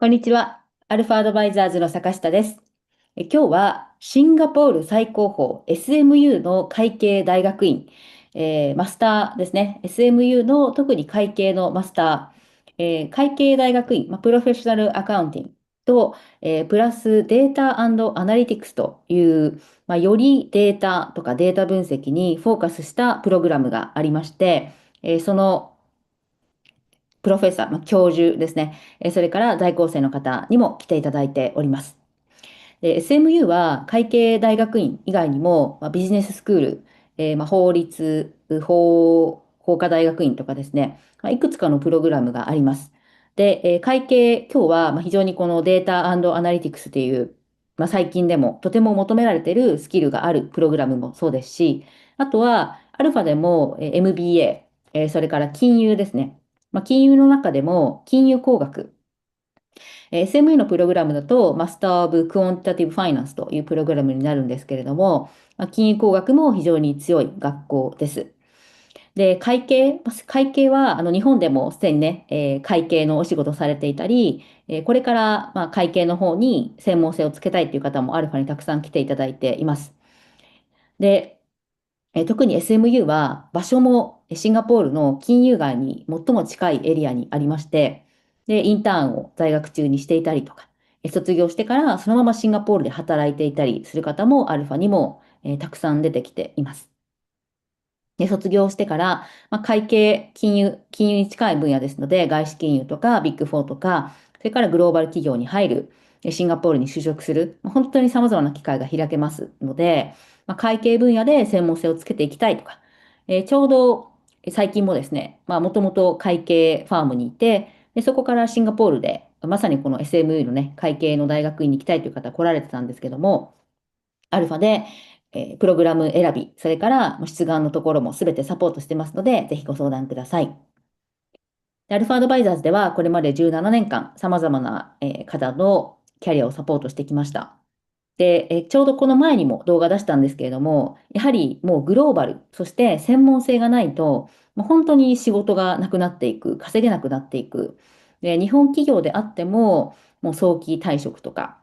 こんにちは。アルファアドバイザーズの坂下です。今日はシンガポール最高峰 SMU の会計大学院、マスターですね。SMU の特に会計のマスター、会計大学院、プロフェッショナルアカウンティングと、プラスデータアナリティクスという、よりデータとかデータ分析にフォーカスしたプログラムがありまして、そのプロフェッサー、教授ですね。それから在校生の方にも来ていただいております。で、SMU は会計大学院以外にも、ビジネススクール、法律、法科大学院とかですね、いくつかのプログラムがあります。で、会計、今日は非常にこのデータアナリティクスという、最近でもとても求められているスキルがあるプログラムもそうですし、あとはアルファでもMBA、それから金融ですね。金融の中でも金融工学、SME のプログラムだと、マスター・オブ・クオンタティブ・ファイナンスというプログラムになるんですけれども、金融工学も非常に強い学校です。で、会計は日本でもすでにね、会計のお仕事されていたり、これから会計の方に専門性をつけたいという方もアルファにたくさん来ていただいています。で、特に SMU は場所もシンガポールの金融街に最も近いエリアにありまして、で、インターンを在学中にしていたりとか、卒業してからそのままシンガポールで働いていたりする方もアルファにもたくさん出てきています。で、卒業してから、会計、金融に近い分野ですので、外資金融とかビッグ4とか、それからグローバル企業に入る、シンガポールに就職する、本当に様々な機会が開けますので、会計分野で専門性をつけていきたいとか、ちょうど最近もですね、もともと会計ファームにいて、で、そこからシンガポールで、まさにこの SMU のね、会計の大学院に行きたいという方来られてたんですけども、アルファで、プログラム選び、それから出願のところもすべてサポートしてますので、ぜひご相談ください。でアルファアドバイザーズでは、これまで17年間、様々な方のキャリアをサポートしてきました。で、ちょうどこの前にも動画出したんですけれども、やはりもうグローバル、そして専門性がないと、もう本当に仕事がなくなっていく、稼げなくなっていく。で、日本企業であっても、もう早期退職とか、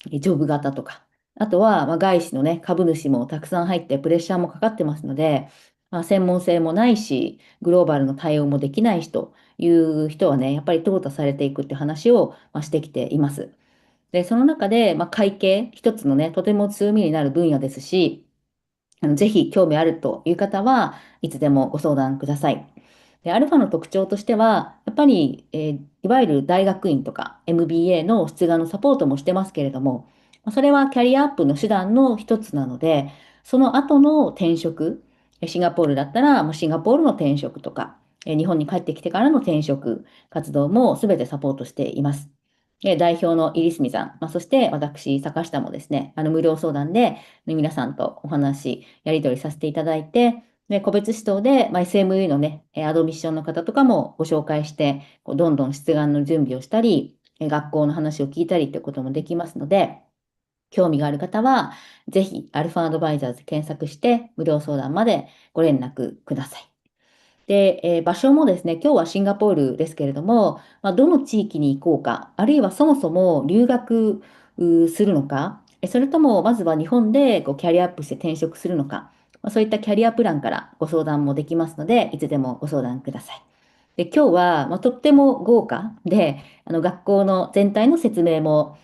ジョブ型とか、あとは外資のね、株主もたくさん入ってプレッシャーもかかってますので、専門性もないし、グローバルの対応もできない人、いう人はね、やっぱり淘汰されていくって話をしてきています。で、その中で、会計、一つのね、とても強みになる分野ですし、ぜひ興味あるという方はいつでもご相談ください。で、アルファの特徴としては、やっぱり、いわゆる大学院とか MBA の出願のサポートもしてますけれども、それはキャリアアップの手段の一つなので、その後の転職、シンガポールだったら、もうシンガポールの転職とか、日本に帰ってきてからの転職活動もすべてサポートしています。代表の入住さん、そして私、坂下もですね、無料相談で皆さんとお話、やり取りさせていただいて、で、個別指導で、SME のね、アドミッションの方とかもご紹介して、どんどん出願の準備をしたり、学校の話を聞いたりということもできますので、興味がある方は、ぜひ、アルファアドバイザーズ検索して、無料相談までご連絡ください。で、場所もですね、今日はシンガポールですけれども、どの地域に行こうか、あるいはそもそも留学するのか、それともまずは日本でキャリアアップして転職するのか、そういったキャリアプランからご相談もできますので、いつでもご相談ください。で、今日は、とっても豪華で、学校の全体の説明も、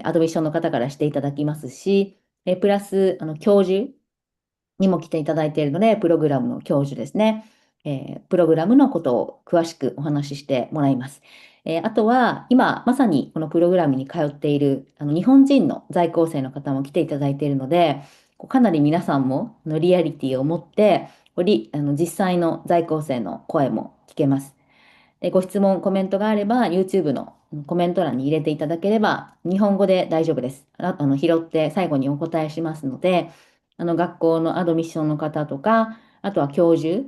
アドミッションの方からしていただきますし、プラス、教授にも来ていただいているので、プログラムの教授ですね。プログラムのことを詳しくお話ししてもらいます。あとは、今、まさにこのプログラムに通っている日本人の在校生の方も来ていただいているので、かなり皆さんもリアリティを持って、実際の在校生の声も聞けます。ご質問、コメントがあれば、YouTube のコメント欄に入れていただければ、日本語で大丈夫です。拾って最後にお答えしますので、学校のアドミッションの方とか、あとは教授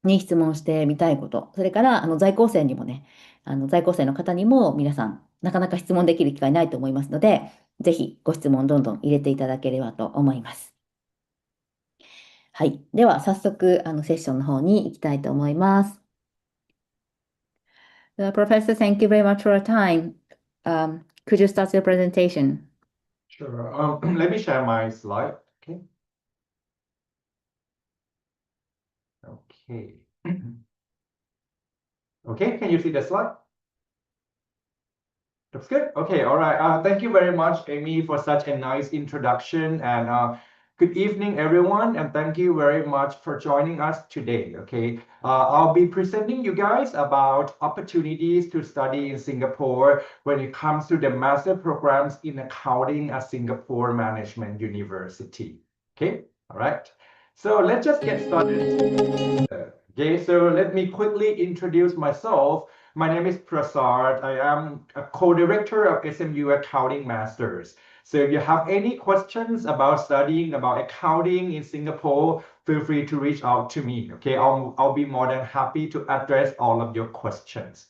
に質問してみたいこと、それから、在校生にもね、在校生の方にも皆さん、なかなか質問できる機会ないと思いますので、ぜひご質問どんどん入れていただければと思います。はい。では、早速、セッションの方に行きたいと思います。Professor, thank you very much for your time. Could you start your presentation? Sure. Let me share my slide. Okay. Okay. Okay, can you see the slide? Looks good. Okay, all right. Thank you very much, Amy, for such a nice introduction. And good evening, everyone. And thank you very much for joining us today. Okay, I'll be presenting you guys about opportunities to study in Singapore when it comes to the master programs in accounting at Singapore Management University. Okay, all right. So let's just get started. Okay, so let me quickly introduce myself. My name is Prasad. I am a co-director of SMU Accounting Masters. So if you have any questions about studying about accounting in Singapore, feel free to reach out to me. Okay, I'll be more than happy to address all of your questions.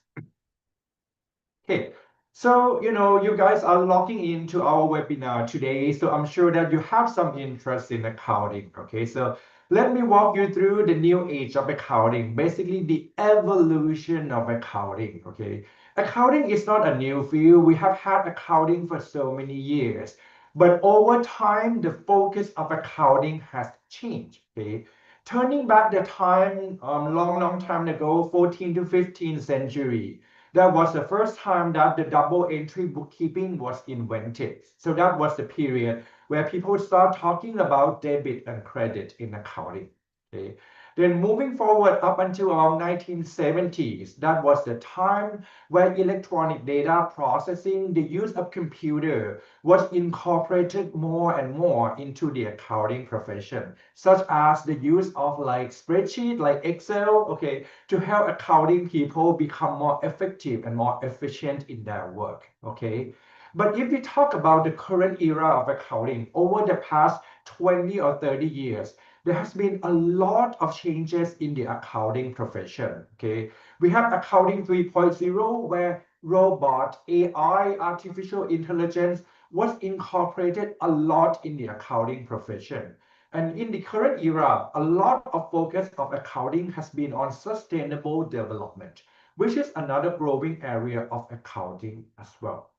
Okay, so you guys are logging into our webinar today, so I'm sure that you have some interest in accounting. Okay, so let me walk you through the new age of accounting, basically the evolution of accounting. Okay, accounting is not a new field. We have had accounting for so many years, but over time, the focus of accounting has changed. Okay, turning back the time, long time ago, 14th to 15th century. That was the first time that the double entry bookkeeping was invented. So that was the period where people start talking about debit and credit in accounting. Okay. Then moving forward up until around 1970s, that was the time where electronic data processing, the use of computer was incorporated more and more into the accounting profession, such as the use of like spreadsheet, like Excel, okay, to help accounting people become more effective and more efficient in their work, okay? But if we talk about the current era of accounting, over the past 20 or 30 years, there has been a lot of changes in the accounting profession, okay? We have accounting 3.0, where robot, AI, artificial intelligence was incorporated a lot in the accounting profession. And in the current era, a lot of focus of accounting has been on sustainable development, which is another growing area of accounting as well.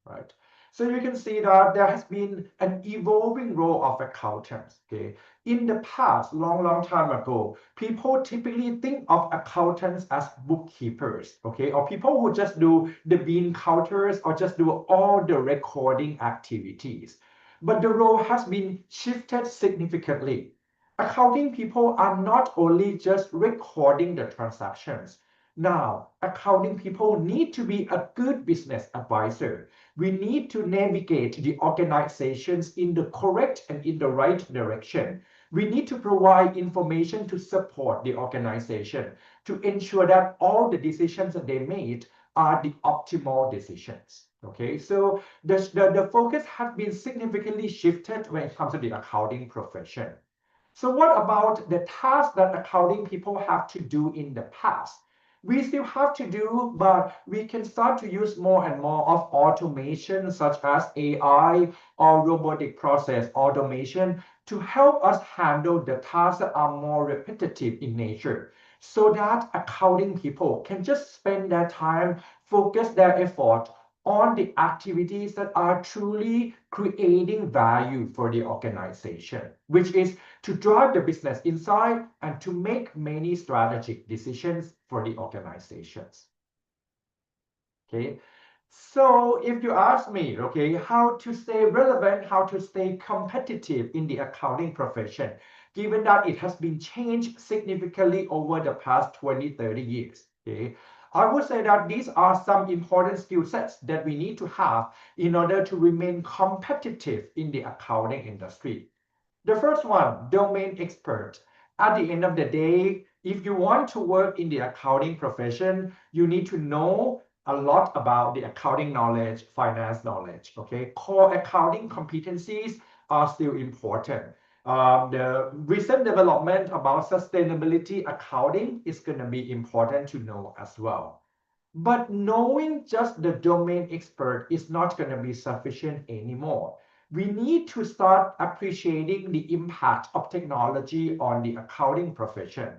Right. So you can see that there has been an evolving role of accountants. Okay. In the past, long time ago, people typically think of accountants as bookkeepers, okay, or people who just do the bean counters or just do all the recording activities. But the role has been shifted significantly. Accounting people are not only just recording the transactions. Now, accounting people need to be a good business advisor. We need to navigate the organizations in the correct and in the right direction. We need to provide information to support the organization to ensure that all the decisions that they made are the optimal decisions. Okay, so the focus has been significantly shifted when it comes to the accounting profession. So what about the tasks that accounting people have to do in the past? We still have to do, but we can start to use more and more of automation such as AI or robotic process automation to help us handle the tasks that are more repetitive in nature, so that accounting people can just spend their time, focus their effort on the activities that are truly creating value for the organization, which is to drive the business inside and to make many strategic decisions for the organizations. Okay, so if you ask me, okay, how to stay relevant, how to stay competitive in the accounting profession, given that it has been changed significantly over the past 20-30 years, okay, I would say that these are some important skill sets that we need to have in order to remain competitive in the accounting industry. The first one, domain expert. At the end of the day, if you want to work in the accounting profession, you need to know a lot about the accounting knowledge, finance knowledge, okay? Core accounting competencies are still important. The recent development about sustainability accounting is going to be important to know as well. But knowing just the domain expert is not going to be sufficient anymore. We need to start appreciating the impact of technology on the accounting profession.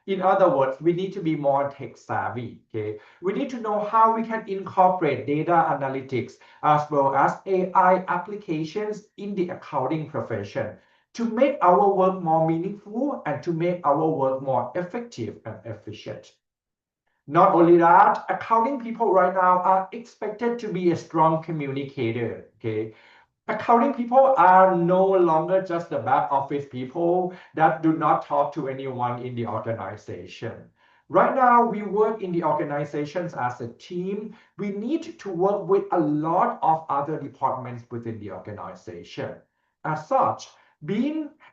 In other words, we need to be more tech savvy. Okay, we need to know how we can incorporate data analytics as well as AI applications in the accounting profession to make our work more meaningful and to make our work more effective and efficient. Not only that, accounting people right now are expected to be a strong communicator. Okay, accounting people are no longer just the back office people that do not talk to anyone in the organization. Right now, we work in the organizations as a team. We need to work with a lot of other departments within the organization. As such,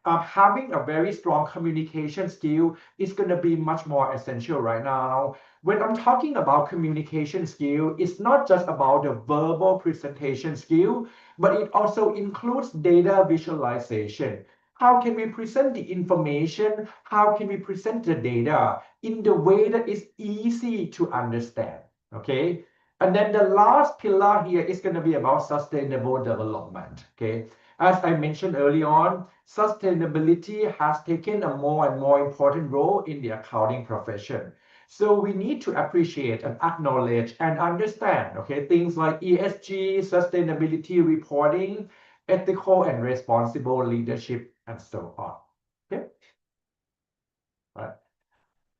having a very strong communication skill is going to be much more essential right now. When I'm talking about communication skill, it's not just about the verbal presentation skill, but it also includes data visualization. How can we present the information? How can we present the data in the way that is easy to understand? Okay. And then the last pillar here is going to be about sustainable development. Okay. As I mentioned early on, sustainability has taken a more and more important role in the accounting profession. So we need to appreciate and acknowledge and understand, okay, things like ESG, sustainability reporting, ethical and responsible leadership, and so on. Okay. Right.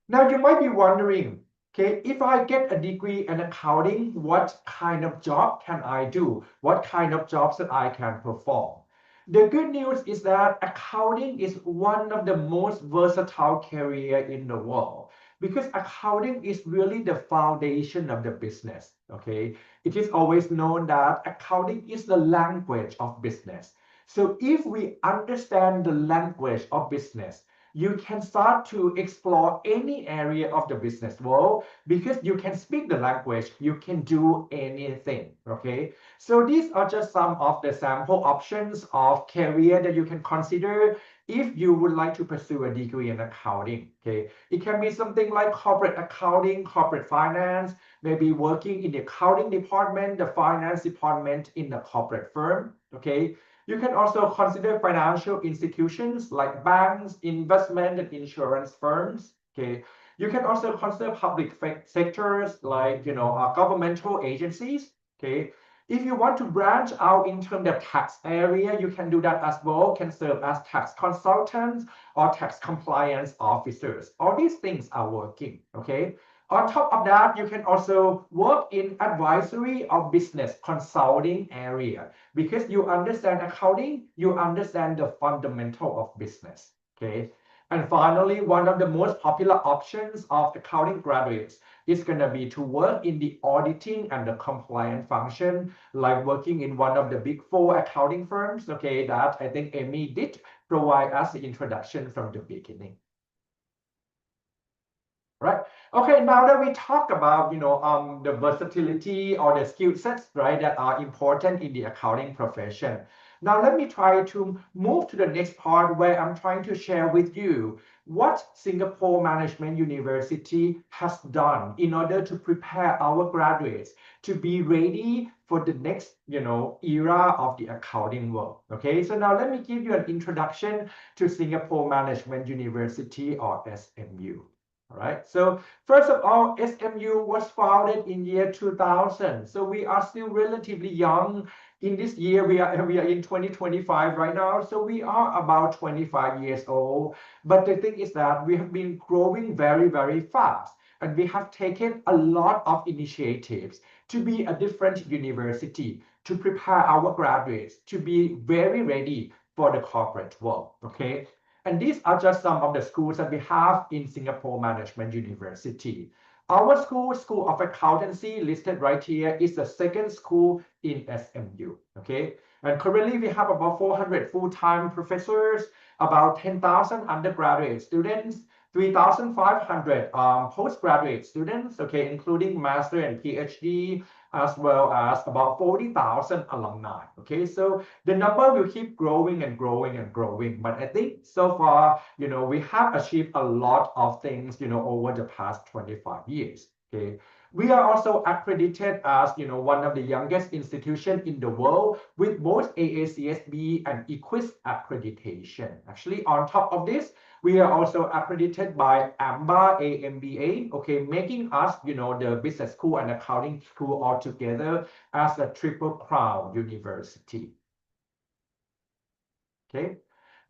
Now you might be wondering, okay, if I get a degree in accounting, what kind of job can I do? What kind of jobs that I can perform? The good news is that accounting is one of the most versatile careers in the world because accounting is really the foundation of the business. Okay, it is always known that accounting is the language of business. So if we understand the language of business, you can start to explore any area of the business world because you can speak the language, you can do anything. Okay, so these are just some of the sample options of career that you can consider if you would like to pursue a degree in accounting. Okay, it can be something like corporate accounting, corporate finance, maybe working in the accounting department, the finance department in the corporate firm. Okay, you can also consider financial institutions like banks, investment and insurance firms. Okay, you can also consider public sectors like governmental agencies. Okay, if you want to branch out into the tax area, you can do that as well. Can serve as tax consultants or tax compliance officers. All these things are working. Okay. On top of that, you can also work in advisory or business consulting area because you understand accounting, you understand the fundamental of business. Okay. And finally, one of the most popular options of accounting graduates is going to be to work in the auditing and the compliance function, like working in one of the Big 4 accounting firms. Okay, that I think Amy did provide us the introduction from the beginning. Right. Okay, now that we talk about the versatility or the skill sets, right, that are important in the accounting profession. Now let me try to move to the next part where I'm trying to share with you what Singapore Management University has done in order to prepare our graduates to be ready for the next era of the accounting world. Okay, so now let me give you an introduction to Singapore Management University or SMU. All right, so first of all, SMU was founded in year 2000. So we are still relatively young. In this year, we are in 2025 right now. So we are about 25 years old. But the thing is that we have been growing very, very fast. And we have taken a lot of initiatives to be a different university, to prepare our graduates to be very ready for the corporate world. Okay. And these are just some of the schools that we have in Singapore Management University. Our School of Accountancy, listed right here, is the second school in SMU. Okay, and currently we have about 400 full-time professors, about 10,000 undergraduate students, 3,500 postgraduate students, okay, including master and PhD, as well as about 40,000 alumni. Okay, so the number will keep growing and growing and growing. But I think so far, we have achieved a lot of things, over the past 25 years. Okay, We are also accredited as, one of the youngest institutions in the world with both AACSB and EQUIS accreditation. Actually, on top of this, we are also accredited by EMBA AMBA, okay, making us, the business school and accounting school all together as a triple crown university. Okay.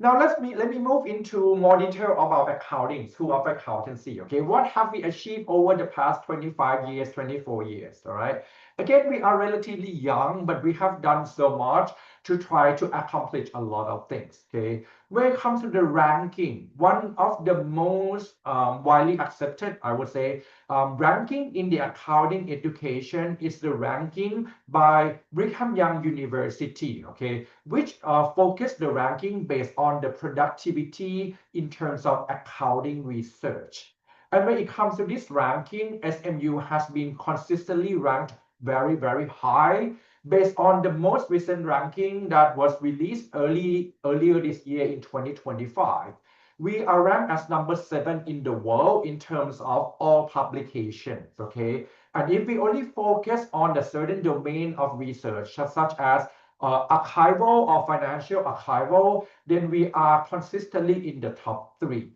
Now let me move into more detail about accounting, school of accountancy. Okay, what have we achieved over the past 25 years, 24 years? All right. Again, we are relatively young, but we have done so much to try to accomplish a lot of things. Okay, when it comes to the ranking, one of the most widely accepted, I would say, ranking in the accounting education is the ranking by Brigham Young University, okay, which focus the ranking based on the productivity in terms of accounting research. And when it comes to this ranking, SMU has been consistently ranked very, very high based on the most recent ranking that was released earlier this year in 2025. We are ranked as number 7 in the world in terms of all publications, okay? And if we only focus on the certain domain of research, such as archival or financial archival, then we are consistently in the top 3.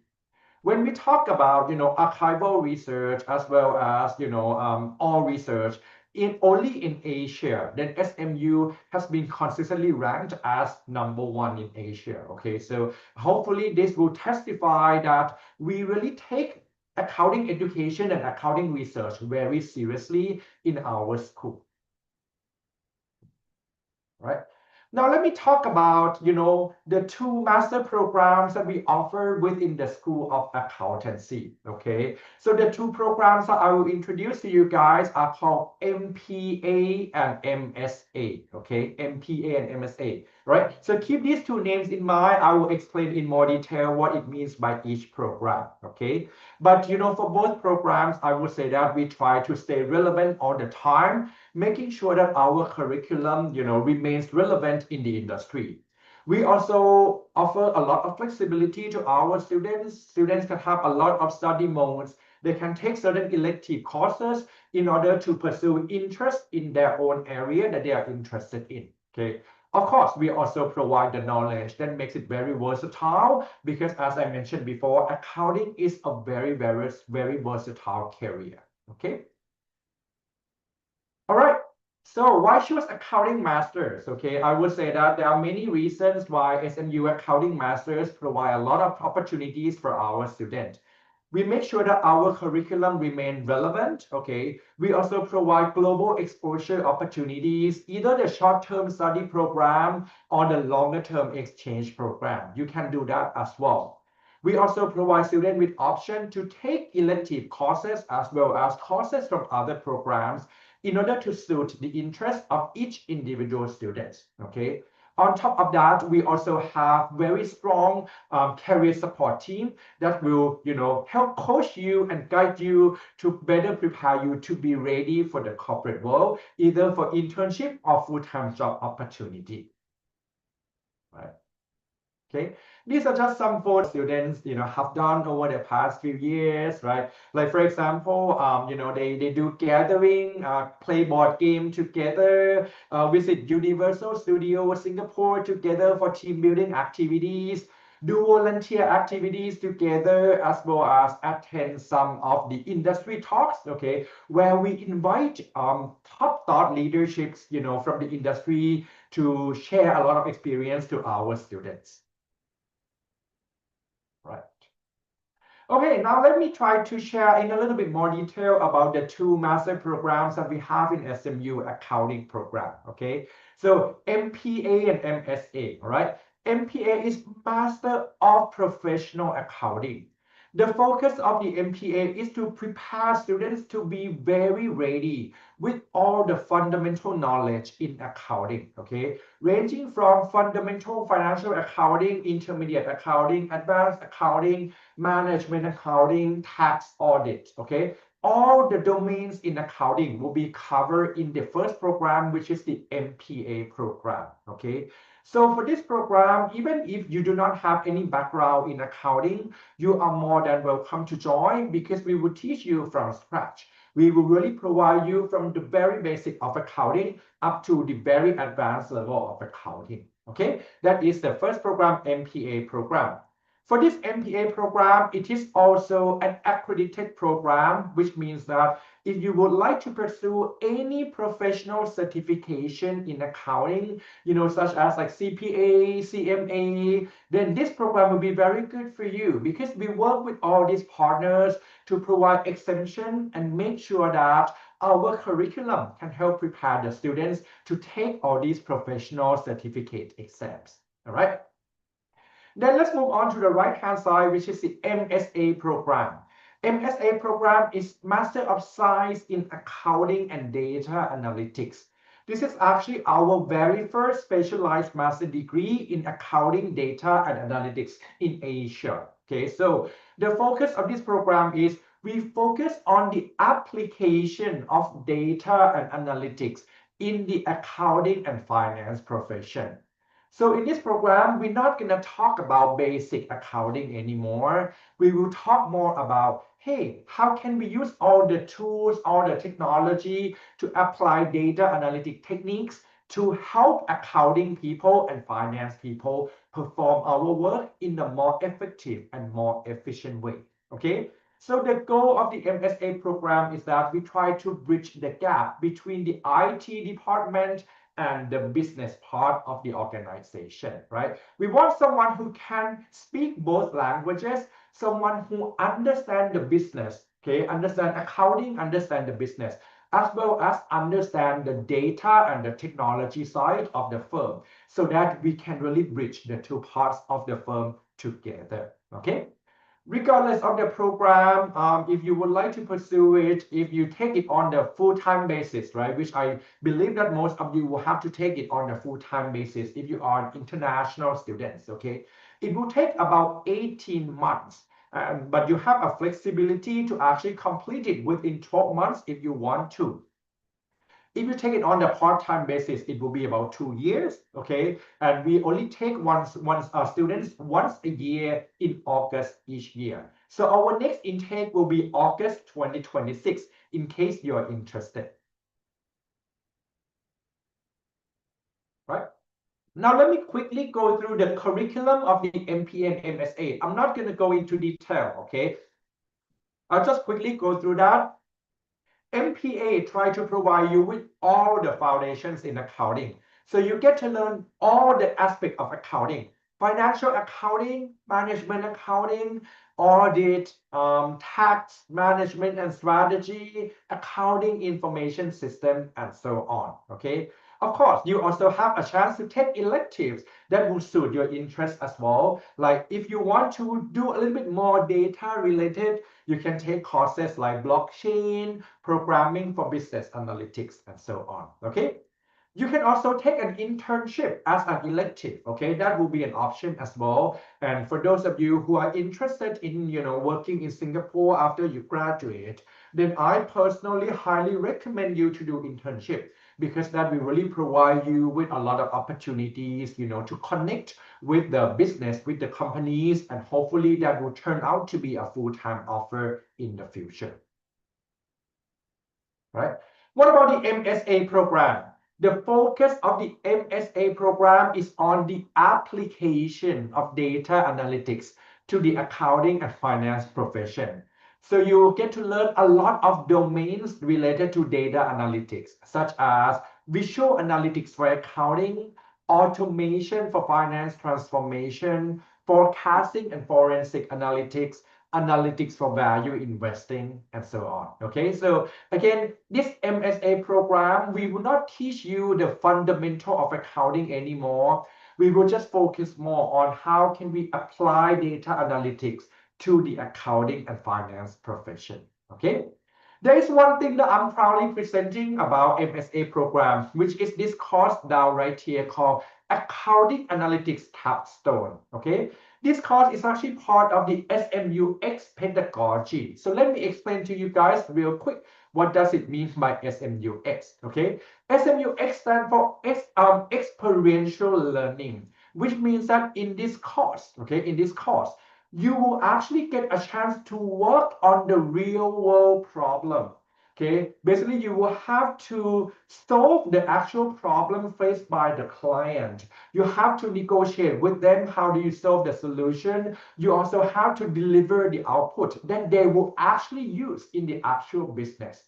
When we talk about, archival research as well as, all research, only in Asia, then SMU has been consistently ranked as number 1 in Asia. Okay, so hopefully this will testify that we really take accounting education and accounting research very seriously in our school. Right. Now let me talk about, the 2 master programs that we offer within the School of Accountancy, okay? So the 2 programs that I will introduce to you guys are called MPA and MSA, okay? MPA and MSA, right? So keep these 2 names in mind. I will explain in more detail what it means by each program, okay? But, for both programs, I would say that we try to stay relevant all the time, making sure that our curriculum, remains relevant in the industry. We also offer a lot of flexibility to our students. Students can have a lot of study modes. They can take certain elective courses in order to pursue interest in their own area that they are interested in. Okay. Of course, we also provide the knowledge that makes it very versatile because, as I mentioned before, accounting is a very, very, very versatile career. Okay. All right. So why choose accounting masters? Okay, I would say that there are many reasons why SMU accounting masters provide a lot of opportunities for our students. We make sure that our curriculum remain relevant. Okay, we also provide global exposure opportunities, either the short-term study program or the longer-term exchange program. You can do that as well. We also provide students with option to take elective courses as well as courses from other programs in order to suit the interest of each individual student. Okay. On top of that, we also have very strong career support team that will, help coach you and guide you to better prepare you to be ready for the corporate world, either for internship or full-time job opportunity. Right. Okay, these are just some for students, have done over the past few years, right? Like for example, they do gathering, play board game together, visit Universal Studios Singapore together for team building activities, do volunteer activities together, as well as attend some of the industry talks, okay, where we invite top thought leaderships, from the industry to share a lot of experience to our students. Right. Okay, now let me try to share in a little bit more detail about the 2 master programs that we have in SMU accounting program. Okay, so MPA and MSA, all right? MPA is Master of Professional Accounting. The focus of the MPA is to prepare students to be very ready with all the fundamental knowledge in accounting, okay? Ranging from fundamental financial accounting, intermediate accounting, advanced accounting, management accounting, tax audit, okay? All the domains in accounting will be covered in the first program, which is the MPA program, okay? So for this program, even if you do not have any background in accounting, you are more than welcome to join because we will teach you from scratch. We will really provide you from the very basic of accounting up to the very advanced level of accounting. Okay, that is the first program, MPA program. For this MPA program, it is also an accredited program, which means that if you would like to pursue any professional certification in accounting, such as like CPA, CMA, then this program will be very good for you because we work with all these partners to provide exemption and make sure that our curriculum can help prepare the students to take all these professional certificate exams. All right. Then let's move on to the right-hand side, which is the MSA program. MSA program is Master of Science in Accounting and Data Analytics. This is actually our very first specialized master degree in accounting, data, and analytics in Asia. Okay, so the focus of this program is we focus on the application of data and analytics in the accounting and finance profession. So in this program, we're not going to talk about basic accounting anymore. We will talk more about, hey, how can we use all the tools, all the technology to apply data analytic techniques to help accounting people and finance people perform our work in a more effective and more efficient way. Okay? So the goal of the MSA program is that we try to bridge the gap between the IT department and the business part of the organization, right? We want someone who can speak both languages, someone who understands the business, okay, understand accounting, understand the business, as well as understand the data and the technology side of the firm, so that we can really bridge the two parts of the firm together, okay? Regardless of the program, if you would like to pursue it, if you take it on the full-time basis, right, which I believe that most of you will have to take it on a full-time basis if you are international students, okay, it will take about 18 months, but you have a flexibility to actually complete it within 12 months if you want to. If you take it on a part-time basis, it will be about 2 years, okay? And we only take students once a year in August each year. So our next intake will be August 2026, in case you're interested. Right? Now let me quickly go through the curriculum of the MPA and MSA. I'm not going to go into detail, okay? I'll just quickly go through that. MPA try to provide you with all the foundations in accounting. So you get to learn all the aspects of accounting, financial accounting, management accounting, audit, tax management and strategy, accounting information system, and so on, okay? Of course, you also have a chance to take electives that will suit your interest as well. Like if you want to do a little bit more data related, you can take courses like blockchain, programming for business analytics, and so on, okay? You can also take an internship as an elective, okay? That will be an option as well. And for those of you who are interested in, working in Singapore after you graduate, then I personally highly recommend you to do internship, because that will really provide you with a lot of opportunities, to connect with the business, with the companies, and hopefully that will turn out to be a full-time offer in the future. Right? What about the MSA program? The focus of the MSA program is on the application of data analytics to the accounting and finance profession. So you will get to learn a lot of domains related to data analytics, such as visual analytics for accounting, automation for finance transformation, forecasting and forensic analytics, analytics for value investing, and so on. Okay, so again, this MSA program, we will not teach you the fundamental of accounting anymore. We will just focus more on how can we apply data analytics to the accounting and finance profession. Okay, there is one thing that I'm proudly presenting about MSA program, which is this course down right here called Accounting Analytics Capstone. Okay, this course is actually part of the SMUX pedagogy. So let me explain to you guys real quick, what does it mean by SMUX? Okay, SMUX stands for experiential learning, which means that in this course, you will actually get a chance to work on the real world problem, Okay, basically you will have to solve the actual problem faced by the client. You have to negotiate with them. How do you solve the solution? You also have to deliver the output that they will actually use in the actual business.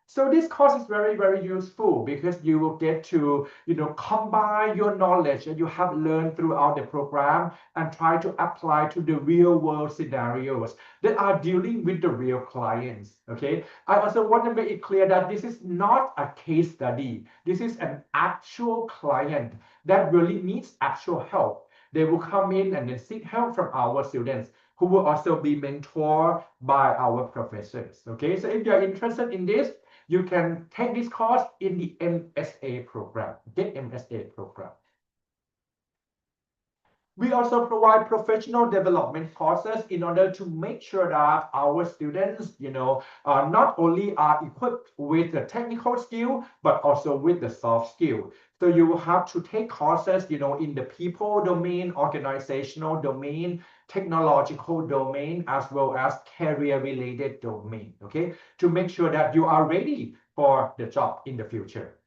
So this course is very, very useful because you will get to, combine your knowledge that you have learned throughout the program and try to apply to the real world scenarios that are dealing with the real clients. Okay. I also want to make it clear that this is not a case study. This is an actual client that really needs actual help. They will come in and then seek help from our students who will also be mentored by our professors. Okay. So if you're interested in this, you can take this course in the MSA program, the MSA program. We also provide professional development courses in order to make sure that our students, not only are equipped with the technical skill, but also with the soft skill. So you will have to take courses, in the people domain, organizational domain, technological domain, as well as career-related domain, okay, to make sure that you are ready for the job in the future.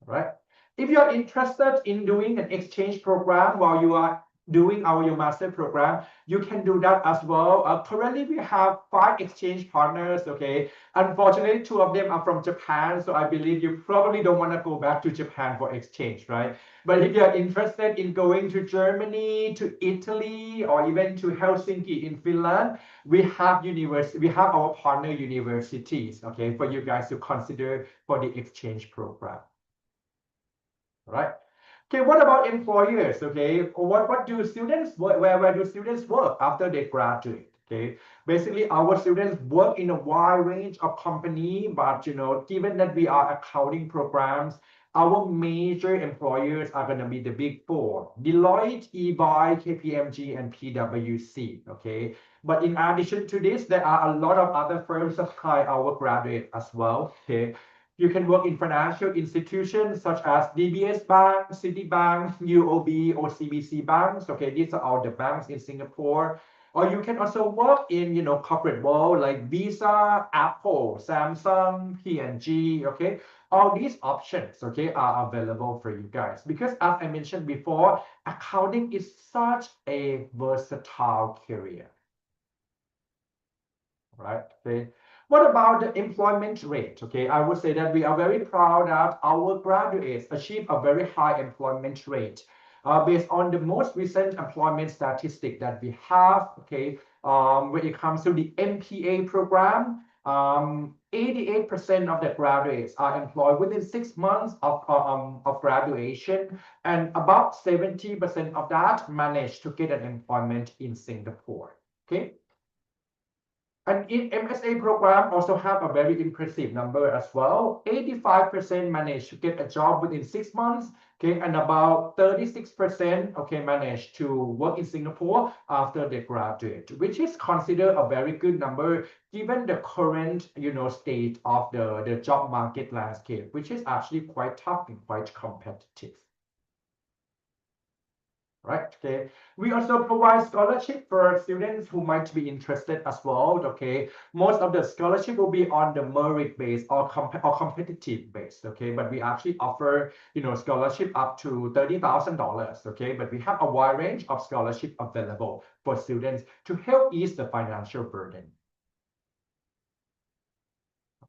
All right. If you're interested in doing an exchange program while you are doing your master program, you can do that as well. Currently, we have 5 exchange partners, okay? Unfortunately, 2 of them are from Japan, so I believe you probably don't want to go back to Japan for exchange, right? But if you're interested in going to Germany, to Italy, or even to Helsinki in Finland, we have our partner universities, okay, for you guys to consider for the exchange program. Right. Okay, what about employers? Okay, what do students where do students work after they graduate? Okay, basically our students work in a wide range of company, but given that we are accounting programs, our major employers are going to be the Big 4: Deloitte, EY, KPMG, and PwC. Okay, but in addition to this, there are a lot of other firms that hire our graduates as well. Okay. You can work in financial institutions such as DBS Bank, Citibank, UOB, or CBC banks. Okay, these are all the banks in Singapore. Or you can also work in, corporate world like Visa, Apple, Samsung, P&G. Okay, all these options, okay, are available for you guys because, as I mentioned before, accounting is such a versatile career. Right. Okay. What about the employment rate? Okay, I would say that we are very proud that our graduates achieve a very high employment rate. Based on the most recent employment statistic that we have, okay, when it comes to the MPA program, 88% of the graduates are employed within 6 months of graduation, and about 70% of that managed to get an employment in Singapore. Okay. And in MSA program also have a very impressive number as well. 85% managed to get a job within 6 months, okay, and about 36%, okay, managed to work in Singapore after they graduate, which is considered a very good number given the current, state of the job market landscape, which is actually quite tough and quite competitive. Right. Okay. We also provide scholarship for students who might be interested as well. Okay. Most of the scholarship will be on the merit base or competitive base. Okay. But we actually offer, scholarship up to $30,000. Okay. But we have a wide range of scholarship available for students to help ease the financial burden.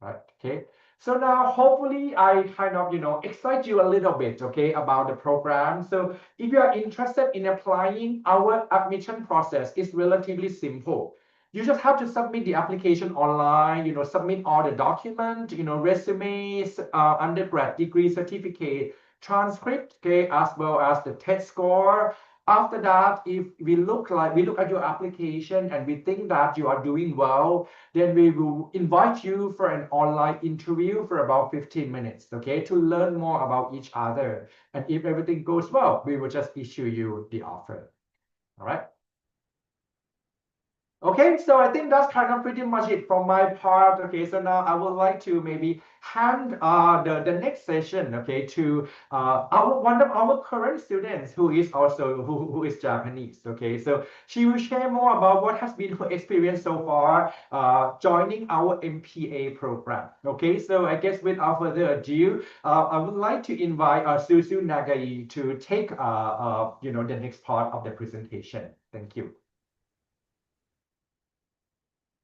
Right. Okay. So now, hopefully, I kind of, excite you a little bit, okay, about the program. So if you are interested in applying, our admission process is relatively simple. You just have to submit the application online, submit all the documents, resumes, undergrad degree certificate, transcript, okay, as well as the test score. After that, if we look at your application and we think that you are doing well, then we will invite you for an online interview for about 15 minutes, okay, to learn more about each other. And if everything goes well, we will just issue you the offer. All right. Okay, so I think that's kind of pretty much it from my part. Okay, so now I would like to maybe hand the next session, okay, to our one of our current students who is also who is Japanese. Okay, so she will share more about what has been her experience so far joining our MPA program. Okay, so I guess without further ado, I would like to invite Susu Nagai to take the next part of the presentation. Thank you.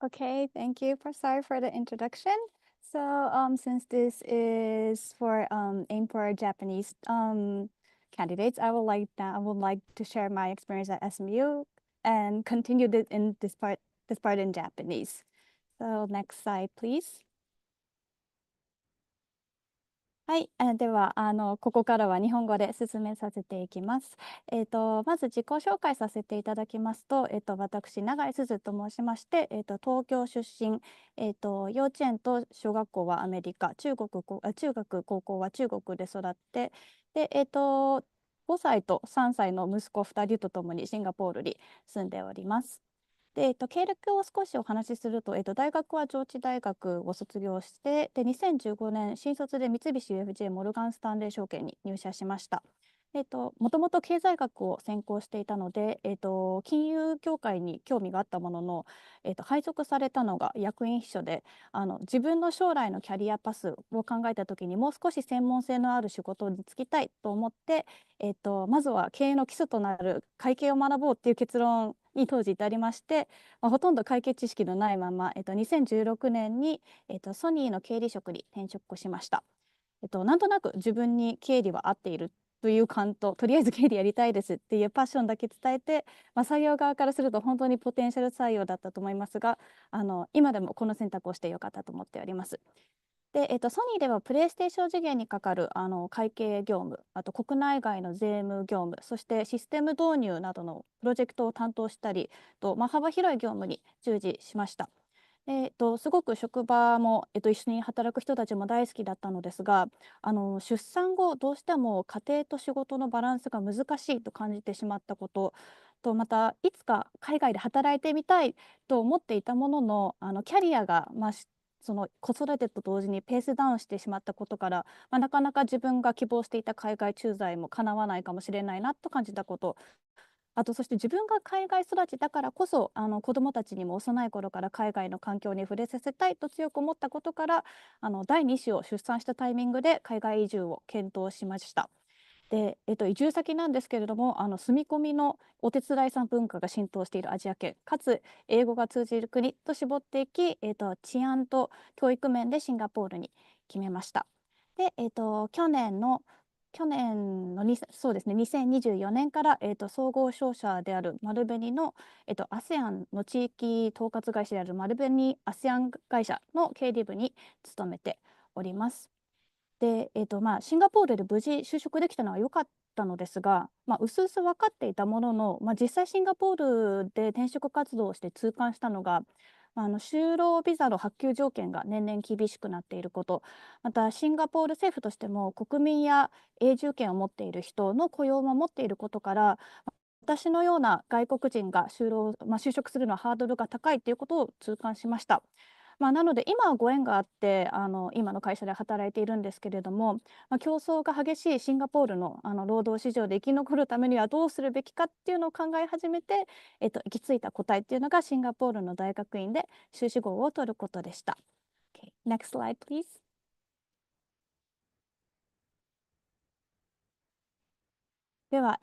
Okay, thank you, Prasar, for the introduction. So since this is for aim for Japanese candidates, I would like to share my experience at SMU and continue this part in Japanese. So next slide, please. はい、ではここからは日本語で進めさせていきます。まず自己紹介させていただきますと、私永井すずと申しまして、東京出身、幼稚園と小学校はアメリカ、中学高校は中国で育って、で5歳と3歳の息子2人とともにシンガポールに住んでおります。で経歴を少しお話しすると、大学は上智大学を卒業して、で2015年新卒で三菱 UFJ モルガン・スタンレー証券に入社しました。もともと経済学を専攻していたので、金融業界に興味があったものの、配属されたのが役員秘書で、自分の将来のキャリアパスを考えた時にもう少し専門性のある仕事に就きたいと思って、まずは経営の基礎となる会計を学ぼうっていう結論に当時至りまして、ほとんど会計知識のないまま、2016年に、ソニーの経理職に転職しました。なんとなく自分に経理は合っているという感と、とりあえず経理やりたいですっていうパッションだけ伝えて、採用側からすると本当にポテンシャル採用だったと思いますが、今でもこの選択をしてよかったと思っております。でソニーではプレイステーション事業にかかる会計業務、あと国内外の税務業務、そしてシステム導入などのプロジェクトを担当したりと、幅広い業務に従事しました。すごく職場も、一緒に働く人たちも大好きだったのですが、出産後どうしても家庭と仕事のバランスが難しいと感じてしまったことと、またいつか海外で働いてみたいと思っていたものの、キャリアが、その子育てと同時にペースダウンしてしまったことから、なかなか自分が希望していた海外駐在も叶わないかもしれないなと感じたこと、あとそして自分が海外育ちだからこそ子どもたちにも幼い頃から海外の環境に触れさせたいと強く思ったことから、第2子を出産したタイミングで海外移住を検討しました。で移住先なんですけれども、住み込みのお手伝いさん文化が浸透しているアジア圏かつ英語が通じる国と絞っていき、治安と教育面でシンガポールに決めました。で、去年のそうですね、2024年から、総合商社である丸紅の、ASEAN の地域統括会社である丸紅 ASEAN 会社の経理部に勤めております。でシンガポールで無事就職できたのは良かったのですが、うすうす分かっていたものの、実際シンガポールで転職活動をして痛感したのが、就労ビザの発給条件が年々厳しくなっていること、またシンガポール政府としても国民や永住権を持っている人の雇用を守っていることから、私のような外国人が就職するのはハードルが高いということを痛感しました。なので今はご縁があって今の会社で働いているんですけれども、競争が激しいシンガポールの労働市場で生き残るためにはどうするべきかっていうのを考え始めて、行き着いた答えっていうのがシンガポールの大学院で修士号を取ることでした。Okay. Next slide, please. では、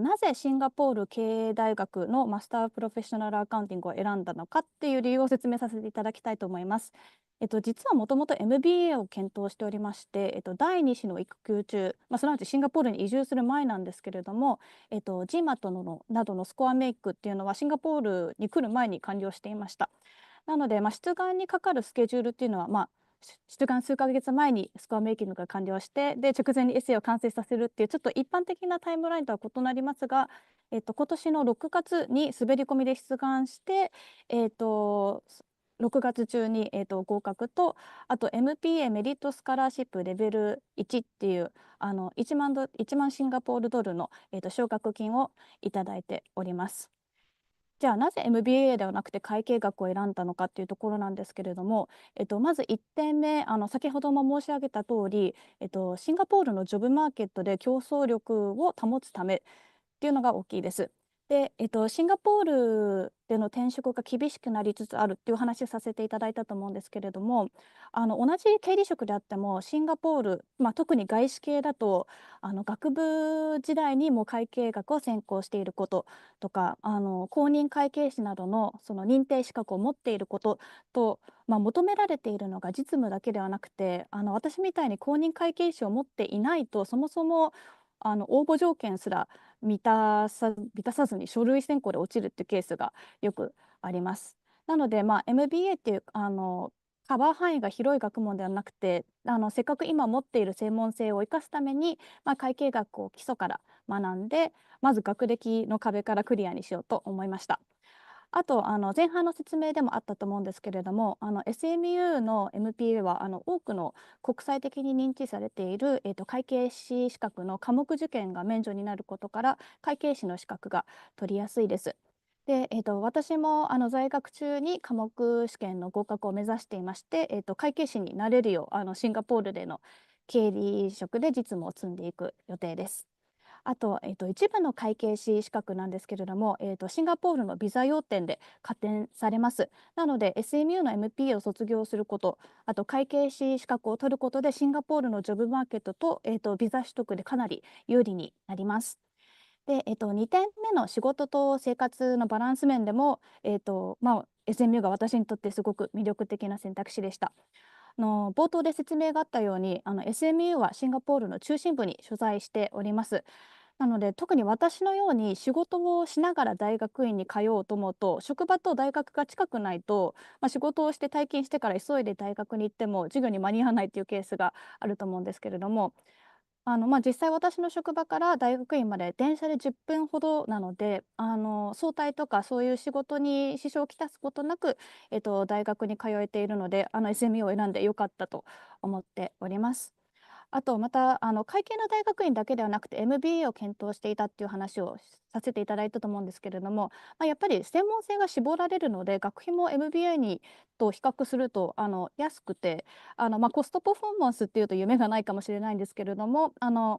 なぜシンガポール経営大学のマスタープロフェッショナルアカウンティングを選んだのかっていう理由を説明させていただきたいと思います。実はもともと MBA を検討しておりまして、第2子の育休中、すなわちシンガポールに移住する前なんですけれども、GMAT などのスコアメイクっていうのはシンガポールに来る前に完了していました。なので、出願にかかるスケジュールっていうのは、出願数ヶ月前にスコアメイキングが完了して、で直前にエッセイを完成させるっていうちょっと一般的なタイムラインとは異なりますが、今年の6月に滑り込みで出願して、6月中に、合格と、あと MPA メリットスカラーシップレベル1っていう1万シンガポールドルの、奨学金をいただいております。じゃあなぜ MBA ではなくて会計学を選んだのかっていうところなんですけれども、まず1点目、先ほども申し上げた通り、シンガポールのジョブマーケットで競争力を保つためっていうのが大きいです。で、シンガポールでの転職が厳しくなりつつあるっていう話をさせていただいたと思うんですけれども、同じ経理職であってもシンガポール、特に外資系だと学部時代にも会計学を専攻していることとか、公認会計士などのその認定資格を持っていることと、求められているのが実務だけではなくて、私みたいに公認会計士を持っていないとそもそも応募条件すら満たさずに書類選考で落ちるっていうケースがよくあります。なので、MBA っていうカバー範囲が広い学問ではなくて、せっかく今持っている専門性を生かすために、会計学を基礎から学んで、まず学歴の壁からクリアにしようと思いました。あと前半の説明でもあったと思うんですけれども、SMU の MPA は多くの国際的に認知されている、会計士資格の科目受験が免除になることから会計士の資格が取りやすいです。で、私も在学中に科目試験の合格を目指していまして、会計士になれるようシンガポールでの経理職で実務を積んでいく予定です。あと、一部の会計士資格なんですけれども、シンガポールのビザ要点で加点されます。なので SMU の MPA を卒業すること、あと会計士資格を取ることでシンガポールのジョブマーケットと、ビザ取得でかなり有利になります。で、2点目の仕事と生活のバランス面でも、SMU が私にとってすごく魅力的な選択肢でした。冒頭で説明があったようにSMU はシンガポールの中心部に所在しております。なので特に私のように仕事をしながら大学院に通おうと思うと、職場と大学が近くないと、仕事をして退勤してから急いで大学に行っても授業に間に合わないっていうケースがあると思うんですけれども、実際私の職場から大学院まで電車で10分ほどなので、早退とかそういう仕事に支障をきたすことなく、大学に通えているのでSME を選んでよかったと思っております。あとまた会計の大学院だけではなくて MBA を検討していたっていう話をさせていただいたと思うんですけれども、やっぱり専門性が絞られるので学費も MBA と比較すると安くてコストパフォーマンスっていうと夢がないかもしれないんですけれども、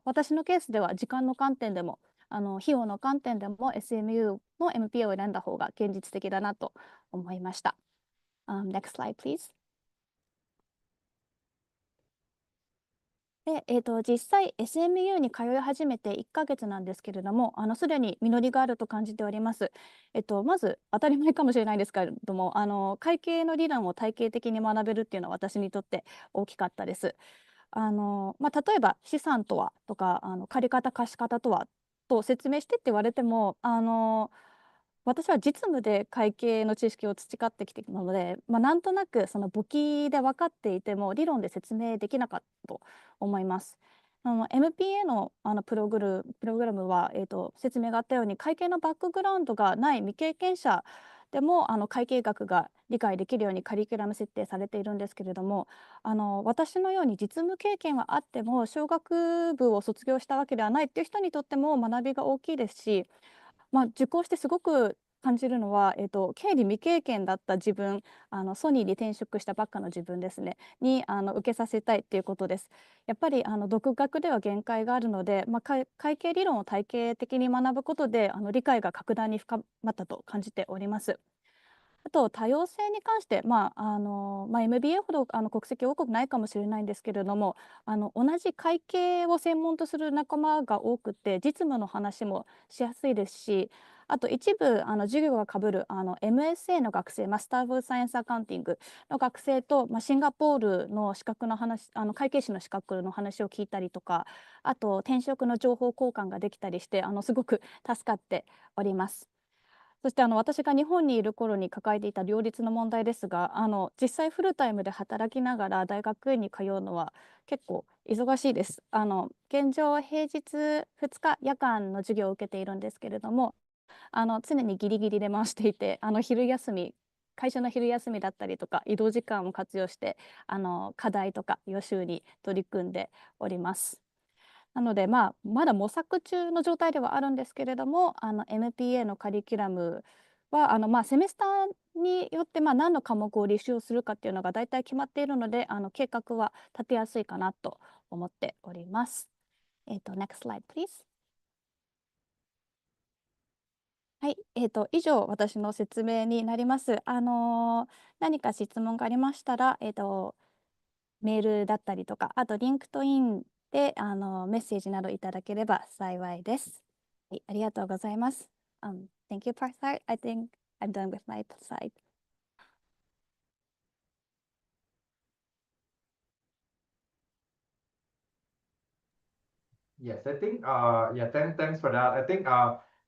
私のケースでは時間の観点でも費用の観点でも SMU の MBA を選んだ方が現実的だなと思いました。Next slide, please. で、実際 SMU に通い始めて1ヶ月なんですけれども、すでに実りがあると感じております。まず当たり前かもしれないんですけれども、会計の理論を体系的に学べるっていうのは私にとって大きかったです。例えば資産とはとか借り方貸し方とはと説明してって言われても私は実務で会計の知識を培ってきているので、なんとなくその簿記で分かっていても理論で説明できなかったと思います。MPA の、プログラムは、説明があったように会計のバックグラウンドがない未経験者でも会計学が理解できるようにカリキュラム設定されているんですけれども、私のように実務経験はあっても小学部を卒業したわけではないっていう人にとっても学びが大きいですし、受講してすごく感じるのは、経理未経験だった自分、ソニーに転職したばっかの自分ですねに受けさせたいっていうことです。やっぱり独学では限界があるので、会計理論を体系的に学ぶことで理解が格段に深まったと感じております。あと多様性に関して、MBA ほど国籍多くないかもしれないんですけれども、同じ会計を専門とする仲間が多くて実務の話もしやすいですし、あと一部授業がかぶるMSA の学生、マスター・オブ・サイエンス・アカウンティングの学生と、シンガポールの資格の話会計士の資格の話を聞いたりとか、あと転職の情報交換ができたりしてすごく助かっております。そして私が日本にいる頃に抱えていた両立の問題ですが、実際フルタイムで働きながら大学院に通うのは結構忙しいです。現状平日2日夜間の授業を受けているんですけれども、常にギリギリで回していて昼休み会社の昼休みだったりとか移動時間を活用して課題とか予習に取り組んでおります。なので、まだ模索中の状態ではあるんですけれどもMPA のカリキュラムはセメスターによって何の科目を履修するかっていうのが大体決まっているので計画は立てやすいかなと思っております。Next slide, please. はい、以上私の説明になります。何か質問がありましたら、メールだったりとか、あとリンクトインでメッセージなどいただければ幸いです。はい、ありがとうございます。Thank you, Parthar. I think I'm done with my slide. Yes, I think, thanks for that. I think,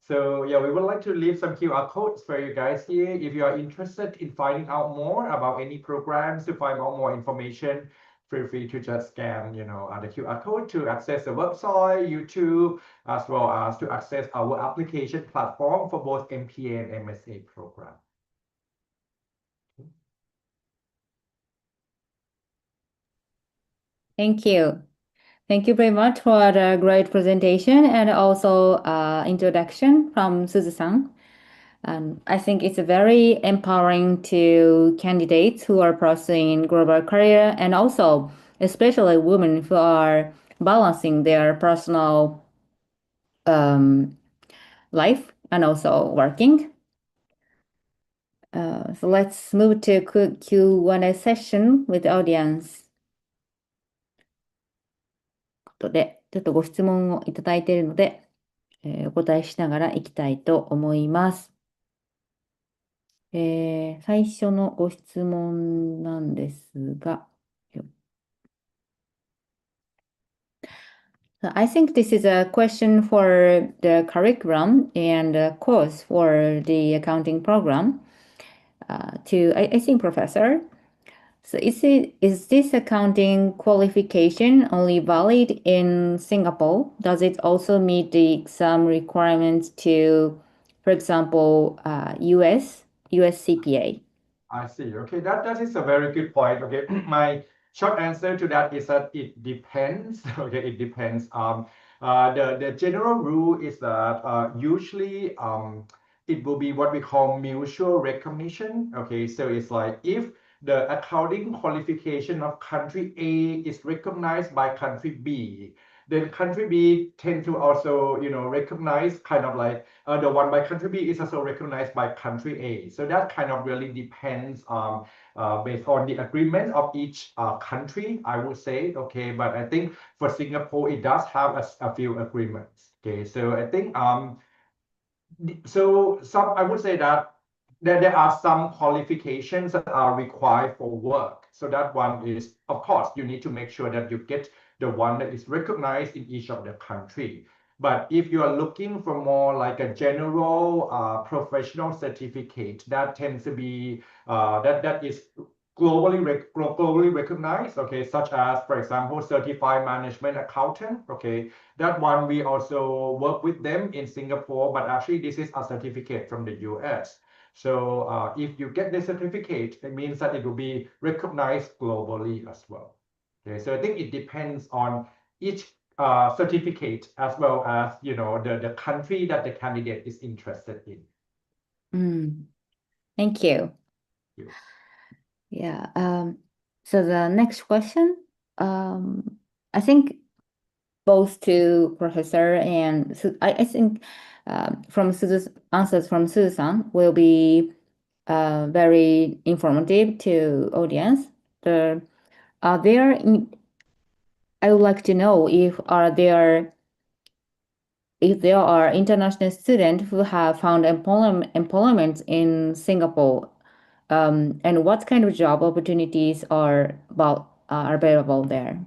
so yeah, we would like to leave some QR codes for you guys here. If you are interested in finding out more about any programs, to find out more information, feel free to just scan, the QR code to access the website, YouTube, as well as to access our application platform for both MPA and MSA program. Thank you. Thank you very much for the great presentation and also introduction from Suzu-san. I think it's very empowering to candidates who are pursuing global career and also especially women who are balancing their personal life and also working. So let's move to Q&A session with the audience. ということで、ちょっとご質問をいただいているので、お答えしながらいきたいと思います。最初のご質問なんですが、I think this is a question for the curriculum and course for the accounting program to, I think, Professor. So is this accounting qualification only valid in Singapore? Does it also meet the exam requirements to, for example, USCPA? I see. Okay, that is a very good point. Okay, my short answer to that is that it depends. Okay, it depends. The general rule is that usually it will be what we call mutual recognition. Okay, so it's like if the accounting qualification of country A is recognized by country B, then country B tend to also, recognize kind of like the one by country B is also recognized by country A. So that kind of really depends based on the agreement of each country, I would say. Okay, but I think for Singapore, it does have a few agreements. Okay, so I think I would say that there are some qualifications that are required for work. So that one is, of course, you need to make sure that you get the one that is recognized in each of the country. But if you are looking for more like a general professional certificate, that tends to be that is globally recognized, okay, such as, for example, certified management accountant, okay, that one we also work with them in Singapore, but actually this is a certificate from the US. So if you get the certificate, it means that it will be recognized globally as well. Okay, so I think it depends on each certificate as well as, the country that the candidate is interested in. Thank you. Thank you. Yeah. So the next question, I think both to Professor and I think from Suzu's answers from Suzu-san will be very informative to audience. I would like to know if there are international students who have found employment in Singapore, and what kind of job opportunities are available there?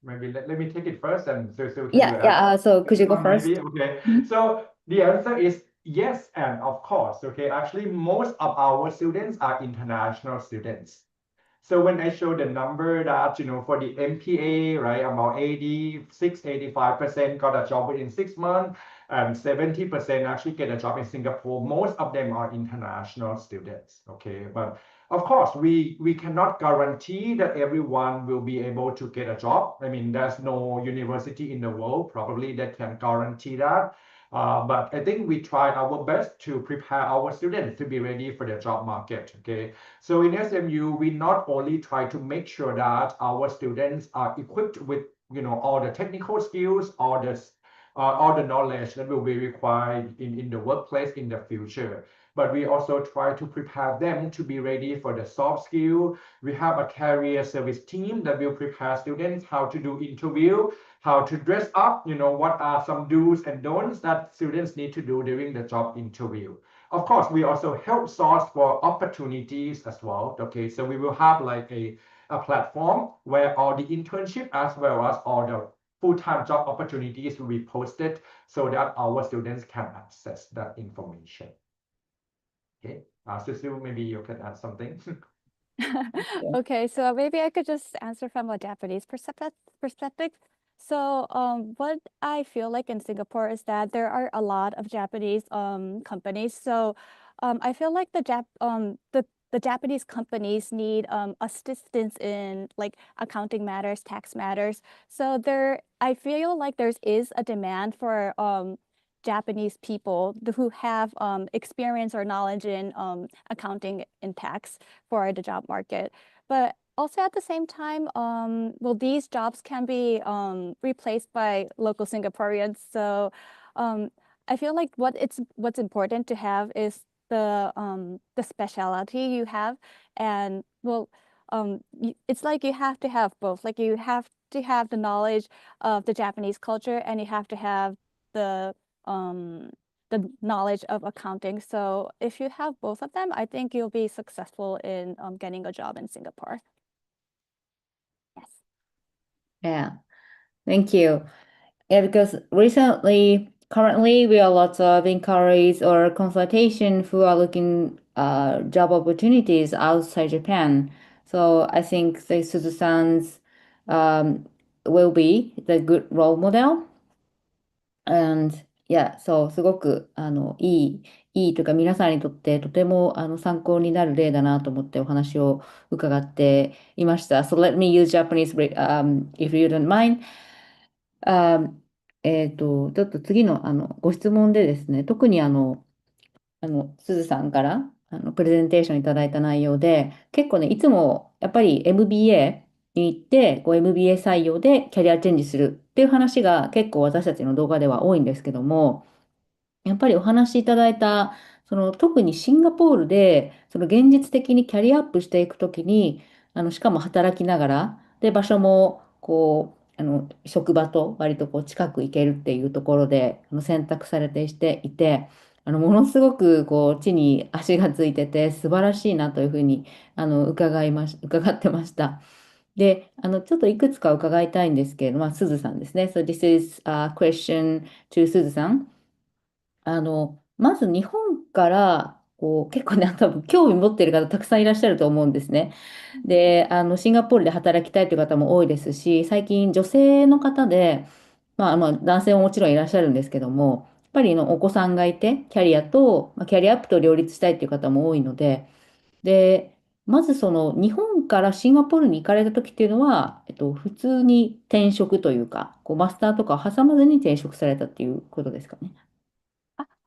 Maybe let me take it first, and so can Yeah, you yeah. So could you go first? maybe okay. So the answer is yes, and of course. Okay, actually, most of our students are international students. So when I show the number that, for the MPA, right, about 85% got a job within 6 months, and 70% actually get a job in Singapore. Most of them are international students, okay? But of course, we cannot guarantee that everyone will be able to get a job. I mean, there's no university in the world probably that can guarantee that. But I think we try our best to prepare our students to be ready for the job market. Okay, so in SMU, we not only try to make sure that our students are equipped with all the technical skills, all the knowledge that will be required in the workplace in the future. But we also try to prepare them to be ready for the soft skill. We have a career service team that will prepare students how to do interview, how to dress up, what are some do's and don'ts that students need to do during the job interview. Of course, we also help source for opportunities as well. Okay, so we will have like a platform where all the internship as well as all the full-time job opportunities will be posted so that our students can access that information. Okay, Susu, maybe you can add something. Okay, so maybe I could just answer from a Japanese perspective. So what I feel like in Singapore is that there are a lot of Japanese companies. So I feel like the Japanese companies need assistance in like accounting matters, tax matters. So I feel like there is a demand for Japanese people who have experience or knowledge in accounting and tax for the job market. But also at the same time, well, these jobs can be replaced by local Singaporeans. So I feel like what's important to have is the specialty you have, and well, it's like you have to have both. Like you have to have the knowledge of the Japanese culture, and you have to have the knowledge of accounting. So if you have both of them, I think you'll be successful in getting a job in Singapore. Yes. Yeah, thank you. Yeah, because currently, we are lots of inquiries or consultation who are looking job opportunities outside Japan. So I think the Suzu-san's will be the good role model. And yeah,そう、すごくいいというか皆さんにとってとても参考になる例だなと思ってお話を伺っていました。So let me use Japanese, if you don't mind. ちょっと次の、ご質問でですね、特にすずさんからプレゼンテーションいただいた内容で、結構ね、いつもやっぱり MBA に行って、MBA 採用でキャリアチェンジするっていう話が結構私たちの動画では多いんですけども、やっぱりお話しいただいた、特にシンガポールで、現実的にキャリアアップしていくときに、しかも働きながら、で、場所も、職場と割と近く行けるっていうところで、選択されてしていて、ものすごく、地に足がついてて、素晴らしいなというふうに、伺ってました。で、ちょっといくつか伺いたいんですけれども、すずさんですね。So this is a question to すずさん。まず日本から結構ね、多分興味持っている方たくさんいらっしゃると思うんですね。で、シンガポールで働きたいという方も多いですし、最近女性の方で、男性ももちろんいらっしゃるんですけども、やっぱりお子さんがいて、キャリアアップと両立したいという方も多いので、で、まず日本からシンガポールに行かれた時っていうのは、普通に転職というか、マスターとかを挟まずに転職されたっていうことですかね。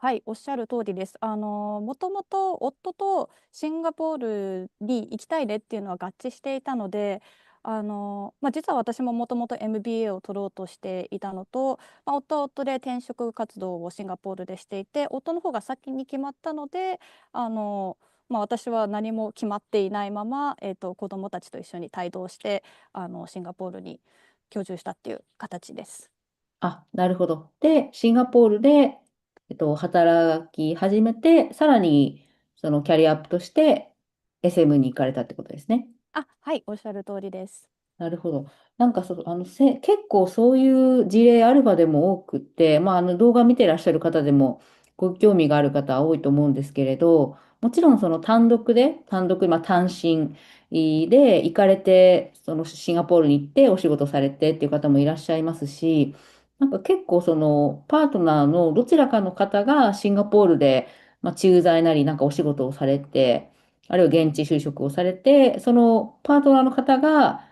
はい、おっしゃる通りです。もともと夫とシンガポールに行きたいねっていうのは合致していたので、実は私ももともと MBA を取ろうとしていたのと、夫は夫で転職活動をシンガポールでしていて、夫の方が先に決まったので、私は何も決まっていないまま、子どもたちと一緒に帯同してシンガポールに居住したっていう形です。あ、なるほど。で、シンガポールで、働き始めて、さらに、キャリアアップとして SM に行かれたってことですね。はい、おっしゃる通りです。なるほど。なんか結構そういう事例アルファでも多くって、動画見てらっしゃる方でもご興味がある方は多いと思うんですけれど、もちろん単身で行かれて、シンガポールに行ってお仕事されてっていう方もいらっしゃいますし、なんか結構パートナーのどちらかの方がシンガポールで、駐在なりなんかお仕事をされて、あるいは現地就職をされて、そのパートナーの方が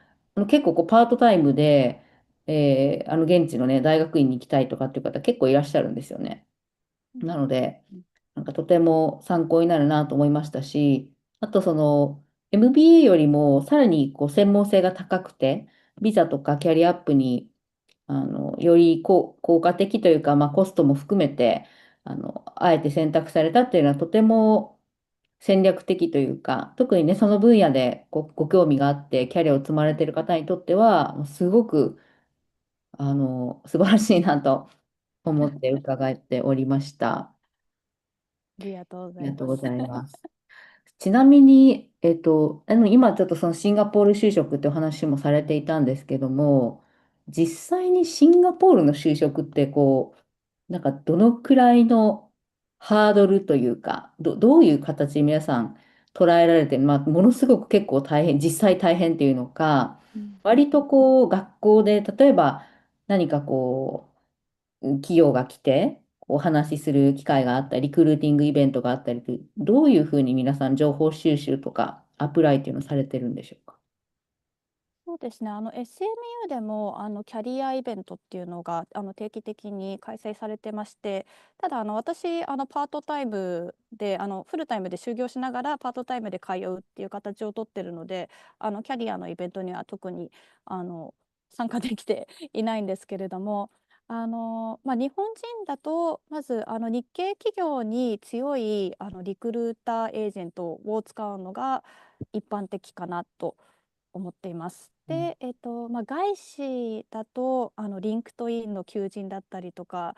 結構パートタイムで、現地のね、大学院に行きたいとかっていう方結構いらっしゃるんですよね。なので、なんかとても参考になるなと思いましたし、あとその MBA よりもさらにこう専門性が高くて、ビザとかキャリアアップにより効果的というか、まあ、コストも含めて、あえて選択されたっていうのはとても戦略的というか、特にね、その分野でご興味があってキャリアを積まれている方にとっては、もうすごく、素晴らしいなと思って伺っておりました。あありがとうございます。りがとうございます。ちなみに、今ちょっとそのシンガポール就職ってお話もされていたんですけども、実際にシンガポールの就職ってこう、なんかどのくらいのハードルというか、どういう形で皆さん捉えられてる、まあ、ものすごく結構大変、実際大変っていうのか、うん割とこう学校で例えば何かこう、企業が来て、お話しする機会があったり、リクルーティングイベントがあったりという、どういうふうに皆さん情報収集とかアプライっていうのをされてるんでしょうか？そうですね。SMU でもキャリアイベントっていうのが定期的に開催されてまして、ただ私パートタイムでフルタイムで就業しながらパートタイムで通うっていう形をとってるので、キャリアのイベントには特に参加できていないんですけれども、日本人だとまず日系企業に強いリクルーターエージェントを使うのが一般的かなと思っています。で、外資だとリンクトインの求人だったりとか、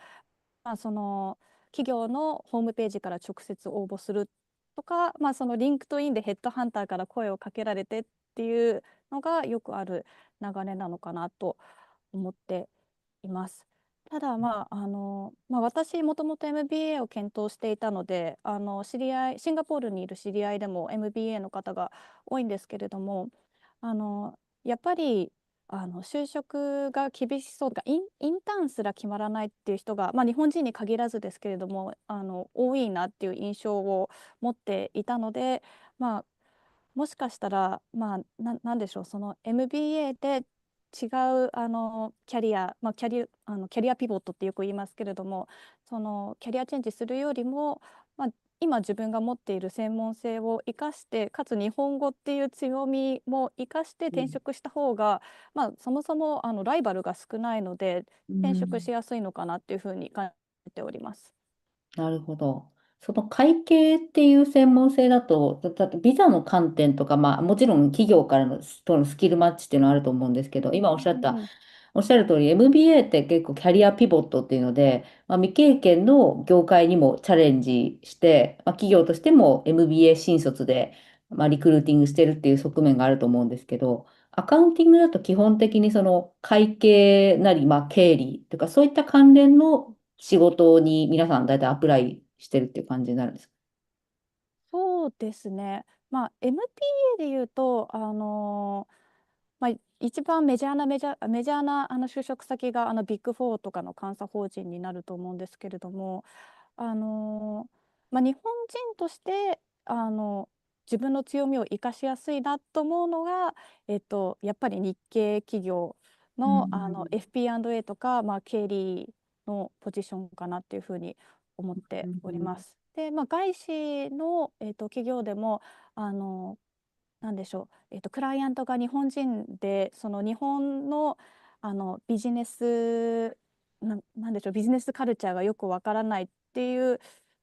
その企業のホームページから直接応募するとか、そのリンクトインでヘッドハンターから声をかけられてっていうのがよくある流れなのかなと思っています。ただ、私もともと MBA を検討していたので、知り合いシンガポールにいる知り合いでも MBA の方が多いんですけれども、やっぱり就職が厳しそうとか、インターンすら決まらないっていう人が、日本人に限らずですけれども多いなっていう印象を持っていたので、まあ、もしかしたら、なんでしょう、その MBA で違うキャリア、キャリアピボットってよく言いますけれども、そのキャリアチェンジするよりも、今自分が持っている専門性を生かして、かつ日本語っていう強みも生かして転職した方が、そもそもライバルが少ないのでう転職ん。しやすいのかなっていうふうに感じております。なるほど。その会計っていう専門性だと、ビザの観点とか、まあ、もちろん企業からのとのスキルマッチっていうのはあると思うんですけど、今うんおっしゃる通り、MBA って結構キャリアピボットっていうので、まあ、未経験の業界にもチャレンジして、まあ、企業としても MBA 新卒で、まあ、リクルーティングしてるっていう側面があると思うんですけど、アカウンティングだと基本的にその会計なり、まあ、経理とかそういった関連の仕事に皆さん大体アプライしてるっていう感じになるんですか？そうですね。MBA で言うと、一番メジャーな就職先がビッグ4とかの監査法人になると思うんですけれども、日本人として自分の強みを生かしやすいなと思うのが、やっぱり日系企業うの、ん。FP&A とか、経理のポジションかなっていうふうに思っております。で、外資の、企業でもあのなんでしょう、クライアントが日本人で、その日本の、ビジネスなんでしょう、ビジネスカルチャーがよくわからないっていう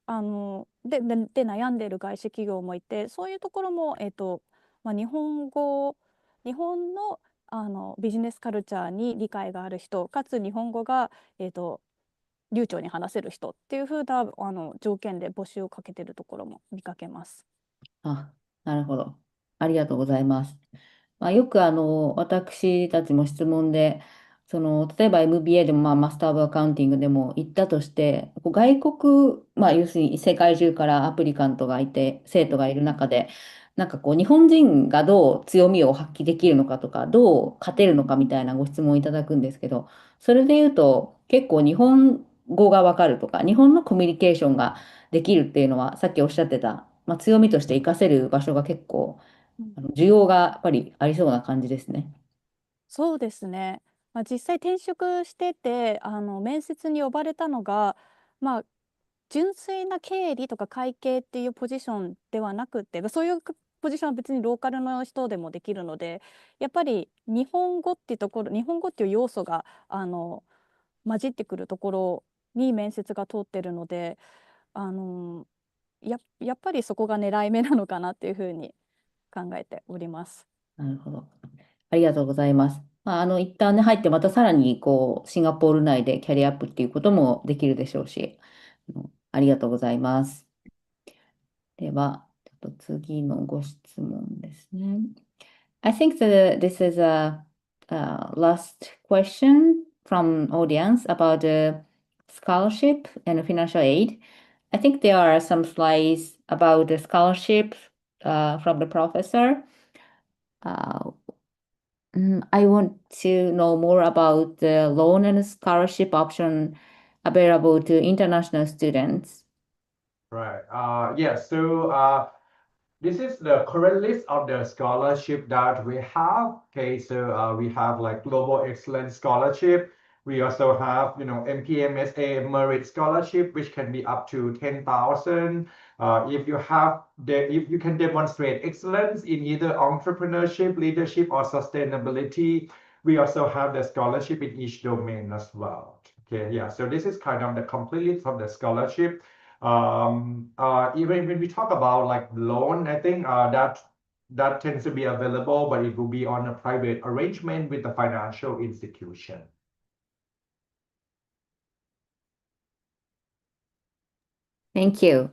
で悩んでいる外資企業もいて、そういうところも、日本の、ビジネスカルチャーに理解がある人かつ日本語が、流暢に話せる人っていう風な条件で募集をかけてるところも見かけます。あ、なるほど。ありがとうございます。まあ、よく私たちも質問で、例えば MBA でも、まあ、マスター・オブ・アカウンティングでも行ったとして、こう外国、まあ、要するに世界中からアプリカントがいて、生徒がいる中で、なんかこう、日本人がどう強みを発揮できるのかとか、どう勝てるのかみたいなご質問をいただくんですけど、それで言うと、結構日本語がわかるとか、日本のコミュニケーションができるっていうのは、さっきおっしゃってた、まあ、強みとして活かせる場所が結構、需要がやっぱりありそうな感じですね。そうですね。実際転職してて面接に呼ばれたのが、まあ、純粋な経理とか会計っていうポジションではなくて、そういうポジションは別にローカルの人でもできるので、やっぱり日本語っていうところ、日本語っていう要素が混じってくるところに面接が通ってるので、あのやっぱりそこが狙い目なのかなっていうふうに考えております。なるほど。ありがとうございます。一旦ね、入ってまたさらに、シンガポール内でキャリアアップっていうこともできるでしょうし、ありがとうございます。では、ちょっと次のご質問ですね。I think that this is a last question from audience about the scholarship and financial aid. I think there are some slides about the scholarship from the professor. I want to know more about the loan and scholarship option available to international students. Right. Yes. So this is the current list of the scholarship that we have. Okay, so we have like Global Excellence Scholarship. We also have, MPMSA Merit Scholarship, which can be up to 10,000. If you can demonstrate excellence in either entrepreneurship, leadership, or sustainability, we also have the scholarship in each domain as well. Okay, yeah. So this is kind of the complete list of the scholarship. Even when we talk about like loan, I think that tends to be available, but it will be on a private arrangement with the financial institution. Thank you.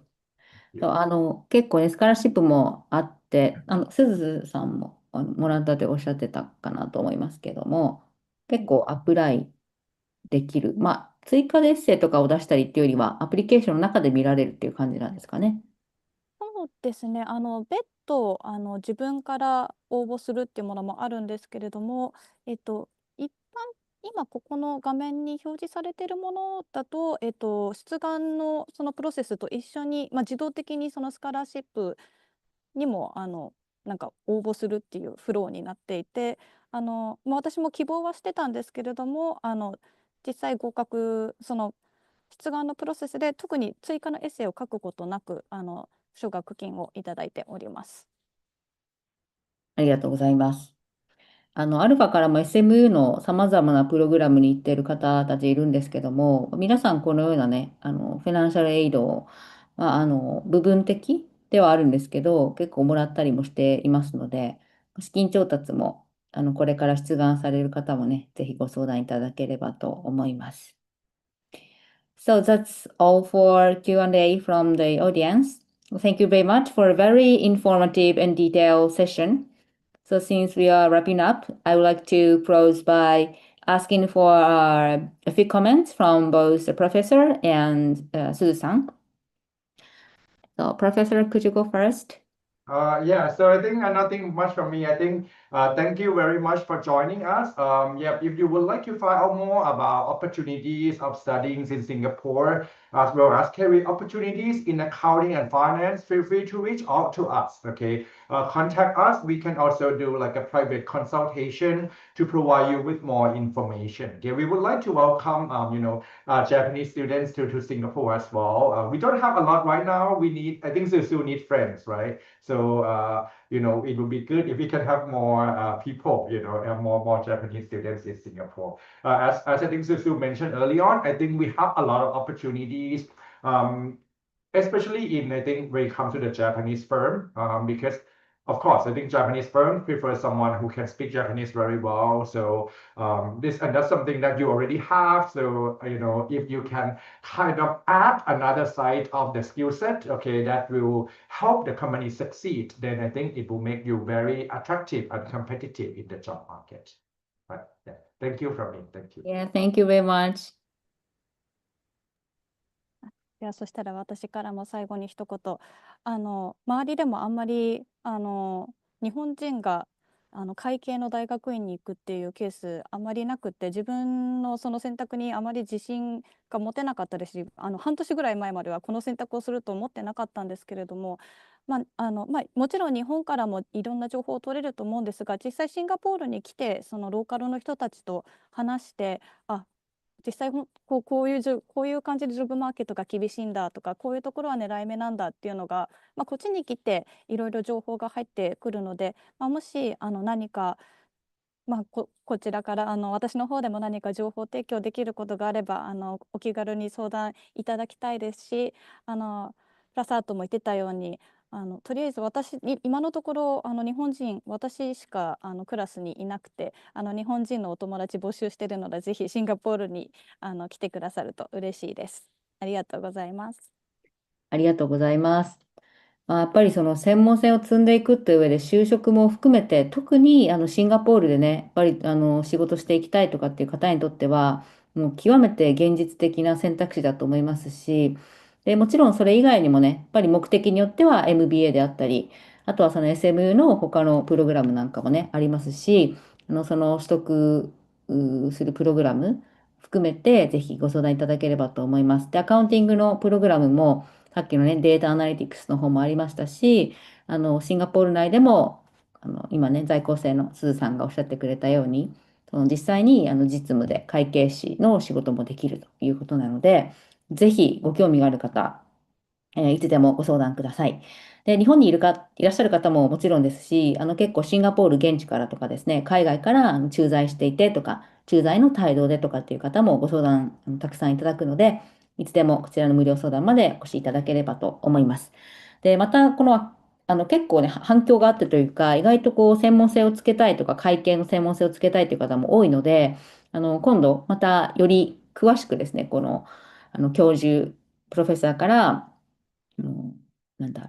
Yeah. そう結構ね、スカラシップもあって、すずさんももらったっておっしゃってたかなと思いますけども、結構アプライできる。追加でエッセイとかを出したりっていうよりは、アプリケーションの中で見られるっていう感じなんですかね。そうですね。別途自分から応募するっていうものもあるんですけれども、一般今ここの画面に表示されているものだと、出願のそのプロセスと一緒に、自動的にそのスカラシップにもなんか応募するっていうフローになっていて、私も希望はしてたんですけれども、実際合格、その出願のプロセスで特に追加のエッセイを書くことなく奨学金をいただいております。ありがとうございます。アルファからも SMU のさまざまなプログラムに行っている方たちいるんですけども、皆さんこのようなね、フィナンシャルエイドを、部分的ではあるんですけど、結構もらったりもしていますので、資金調達も、これから出願される方もね、ぜひご相談いただければと思います。So that's all for Q&A from the audience. Thank you very much for a very informative and detailed session. So since we are wrapping up, I would like to close by asking for a few comments from both the professor and Suzu-san. So Professor, could you go first? Yeah, so I think nothing much from me. I think thank you very much for joining us. Yeah, if you would like to find out more about opportunities of studying in Singapore, as well as career opportunities in accounting and finance, feel free to reach out to us. Okay, contact us. We can also do like a private consultation to provide you with more information. Okay, we would like to welcome Japanese students to Singapore as well. We don't have a lot right now. I think we still need friends, right? So, it would be good if we can have more people, and more Japanese students in Singapore. As I think Susu mentioned early on, I think we have a lot of opportunities, especially I think, when it comes to the Japanese firm, because of course, I think Japanese firms prefer someone who can speak Japanese very well. So that's something that you already have. So if you can kind of add another side of the skill set, okay, that will help the company succeed, then I think it will make you very attractive and competitive in the job market. Right? Yeah. Thank you from me. Thank you. Yeah, thank you very much. ではそしたら私からも最後に一言、周りでもあんまり日本人が会計の大学院に行くっていうケースあまりなくって、自分のその選択にあまり自信が持てなかったですし、半年ぐらい前まではこの選択をすると思ってなかったんですけれども、もちろん日本からもいろんな情報を取れると思うんですが、実際シンガポールに来てそのローカルの人たちと話して、実際こういう感じでジョブマーケットが厳しいんだとか、こういうところは狙い目なんだっていうのが、こっちに来ていろいろ情報が入ってくるので、もし何かこちらから私の方でも何か情報提供できることがあればお気軽に相談いただきたいですし、プラスアートも言ってたようにとりあえず今のところ日本人私しかクラスにいなくて日本人のお友達募集してるので、ぜひシンガポールに来てくださると嬉しいです。ありがとうございます。ありがとうございます。やっぱりその専門性を積んでいくという上で就職も含めて、特にシンガポールでね、やっぱり仕事していきたいとかっていう方にとっては、もう極めて現実的な選択肢だと思いますし、で、もちろんそれ以外にもね、やっぱり目的によっては MBA であったり、あとはその SMU の他のプログラムなんかもね、ありますし、その取得するプログラム含めて、ぜひご相談いただければと思います。で、アカウンティングのプログラムも、さっきのね、データアナリティクスの方もありましたし、シンガポール内でも、今ね、在校生のすずさんがおっしゃってくれたように、その実際に実務で会計士の仕事もできるということなので、ぜひご興味がある方、いつでもご相談ください。で、日本にいらっしゃる方ももちろんですし、結構シンガポール現地からとかですね、海外から駐在していてとか、駐在の態度でとかっていう方もご相談たくさんいただくので、いつでもこちらの無料相談までお越しいただければと思います。で、また、結構ね、反響があってというか、意外と専門性をつけたいとか、会計の専門性をつけたいという方も多いので、今度、またより詳しくですね、教授、プロフェッサーから、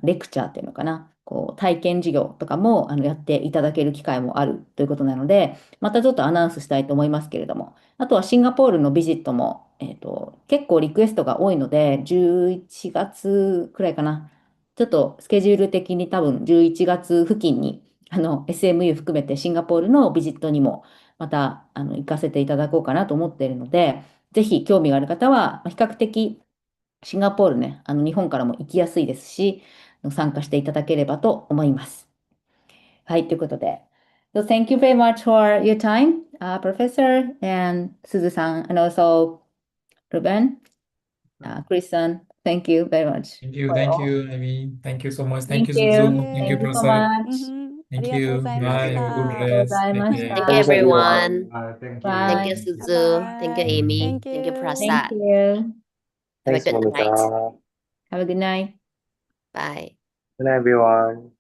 レクチャーっていうのかな、体験授業とかもやっていただける機会もあるということなので、またちょっとアナウンスしたいと思いますけれども、あとはシンガポールのビジットも、結構リクエストが多いので、11月くらいかな、ちょっとスケジュール的に多分11月付近にSMU 含めてシンガポールのビジットにもまた行かせていただこうかなと思っているので、ぜひ興味がある方は、比較的シンガポールね、日本からも行きやすいですし、参加していただければと思います。はい、ということで。So thank you very much for your time, Professor and Suzu-san, and also Ruben, Chris-san. Thank you very much. Thank you, Amy. Thank you so much. Thank Thank you, you. Suzu. Thank you, Thank you so Professor. much. あり Thank がとうご you. ざいまし Bye. Have a good た。ありがとうご rest. ざい Take まし care. Thank you,た。 Thank you. everyone. Thank Bye. Thank you, you. Suzu. Thank you, バイ。Amy. Thank Thank you, you. Thank Prasad. you. Have a Thanks, good night. Monica. Have a good night. Bye. Good night, everyone.